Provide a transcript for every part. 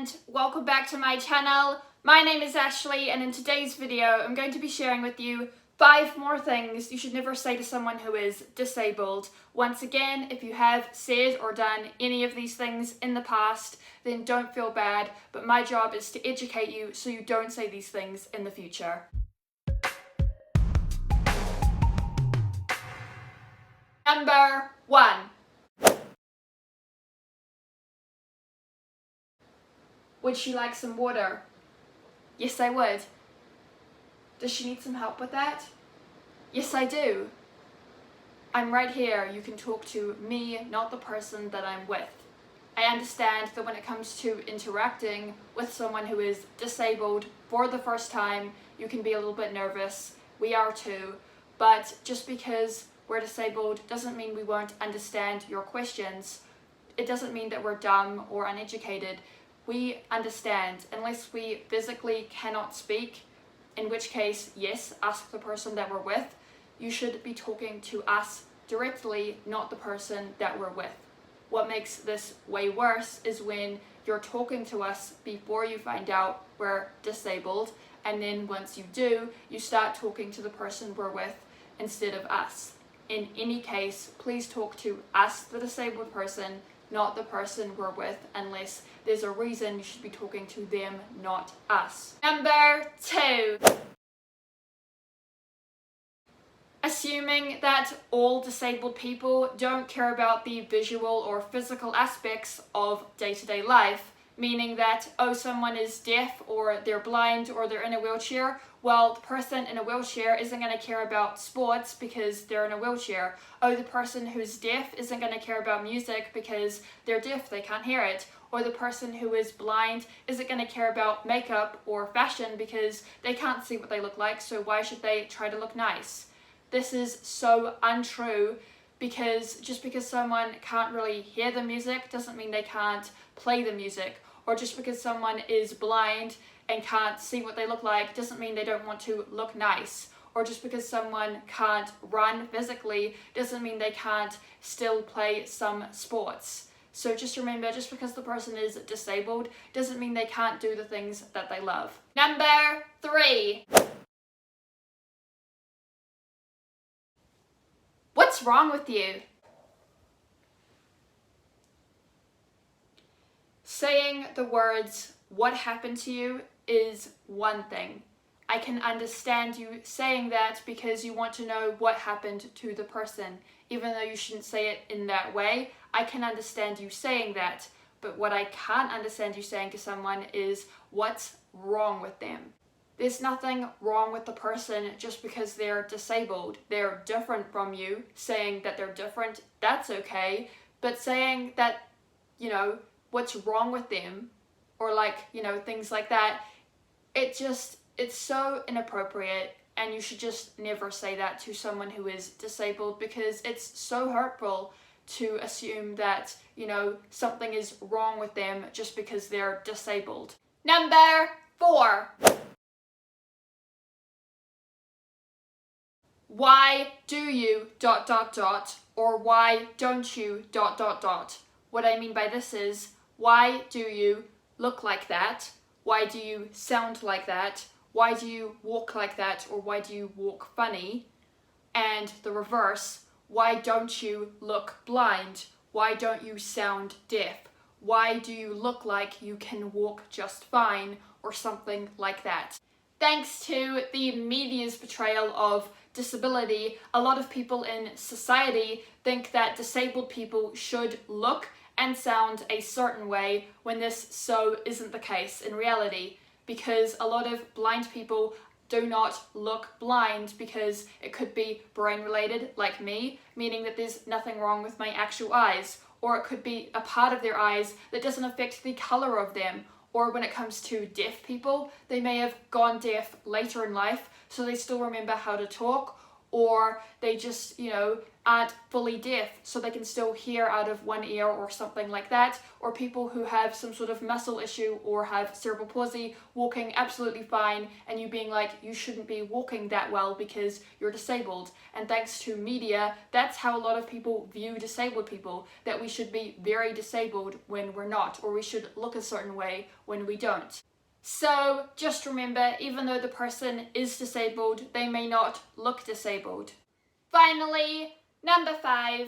and welcome back to my channel. My name is Ashley, and in today's video I'm going to be sharing with you 5 more things you should never say to someone who is disabled. Once again, if you have said or done any of these things in the past, then don't feel bad, but my job is to educate you so you don't say these things in the future. Number 1. Would she like some water? Yes, I would. Does she need some help with that? Yes, I do. I'm right here. You can talk to me, not the person that I'm with. I understand that when it comes to interacting with someone who is disabled for the first time, you can be a little bit nervous. We are too. But just because we're disabled doesn't mean we won't understand your questions. It doesn't mean that we're dumb or uneducated. We understand, unless we physically cannot speak, in which case, yes, ask the person that we're with. You should be talking to us directly, not the person that we're with. What makes this way worse is when you're talking to us before you find out we're disabled, and then once you do, you start talking to the person we're with instead of us. In any case, please talk to us, the disabled person, not the person we're with, unless there's a reason you should be talking to them, not us. Number 2. Assuming that all disabled people don't care about the visual or physical aspects of day-to-day life, meaning that, oh, someone is deaf or they're blind or they're in a wheelchair, well, the person in a wheelchair isn't going to care about sports because they're in a wheelchair. Oh, the person who's deaf isn't going to care about music because they're deaf, they can't hear it. Or the person who is blind isn't going to care about makeup or fashion because they can't see what they look like, so why should they try to look nice? This is so untrue, because just because someone can't really hear the music doesn't mean they can't play the music. Or just because someone is blind and can't see what they look like doesn't mean they don't want to look nice. Or just because someone can't run physically doesn't mean they can't still play some sports. So just remember, just because the person is disabled doesn't mean they can't do the things that they love. Number 3. What's wrong with you? Saying the words, "what happened to you," is one thing. I can understand you saying that because you want to know what happened to the person. Even though you shouldn't say it in that way, I can understand you saying that. But what I can't understand you saying to someone is, what's wrong with them? There's nothing wrong with the person just because they're disabled. They're different from you. Saying that they're different, that's okay. But saying that, what's wrong with them, or things like that, it's so inappropriate, and you should just never say that to someone who is disabled, because it's so hurtful to assume that, something is wrong with them just because they're disabled. Number 4. Why do you ... or why don't you ... What I mean by this is, why do you look like that? Why do you sound like that? Why do you walk like that? Or why do you walk funny? And the reverse, why don't you look blind? Why don't you sound deaf? Why do you look like you can walk just fine? Or something like that. Thanks to the media's portrayal of disability, a lot of people in society think that disabled people should look and sound a certain way, when this so isn't the case in reality, because a lot of blind people do not look blind because it could be brain related, like me, meaning that there's nothing wrong with my actual eyes, or it could be a part of their eyes that doesn't affect the color of them. Or when it comes to deaf people, they may have gone deaf later in life, so they still remember how to talk. or they just, aren't fully deaf, so they can still hear out of one ear or something like that, or people who have some sort of muscle issue or have cerebral palsy walking absolutely fine, and you being like, you shouldn't be walking that well because you're disabled. And thanks to media, that's how a lot of people view disabled people, that we should be very disabled when we're not, or we should look a certain way when we don't. So just remember, even though the person is disabled, they may not look disabled. Finally, number 5,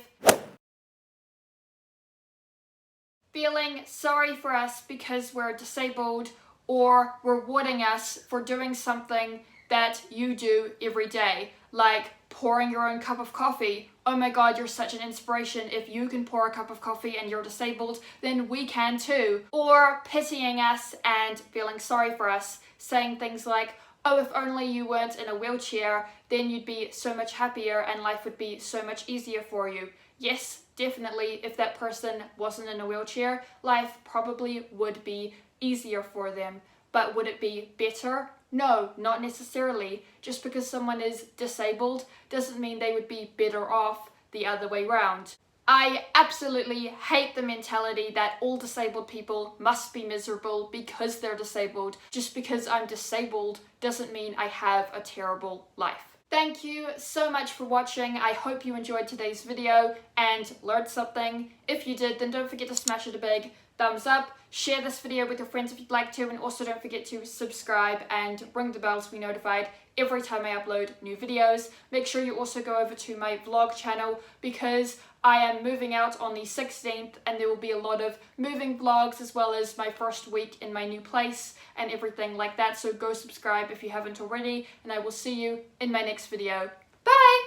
feeling sorry for us because we're disabled, or rewarding us for doing something that you do every day, like pouring your own cup of coffee. Oh my god, you're such an inspiration. If you can pour a cup of coffee and you're disabled, then we can too. Or pitying us and feeling sorry for us, saying things like, oh, if only you weren't in a wheelchair, then you'd be so much happier and life would be so much easier for you. Yes, definitely, if that person wasn't in a wheelchair, life probably would be easier for them. But would it be better? No, not necessarily. Just because someone is disabled doesn't mean they would be better off the other way round. I absolutely hate the mentality that all disabled people must be miserable because they're disabled. Just because I'm disabled doesn't mean I have a terrible life. Thank you so much for watching. I hope you enjoyed today's video and learned something. If you did, then don't forget to smash it a big thumbs up. Share this video with your friends if you'd like to, and also don't forget to subscribe and ring the bell to be notified every time I upload new videos. Make sure you also go over to my vlog channel, because I am moving out on the 16th and there will be a lot of moving vlogs, as well as my first week in my new place and everything like that. So go subscribe if you haven't already, and I will see you in my next video. Bye!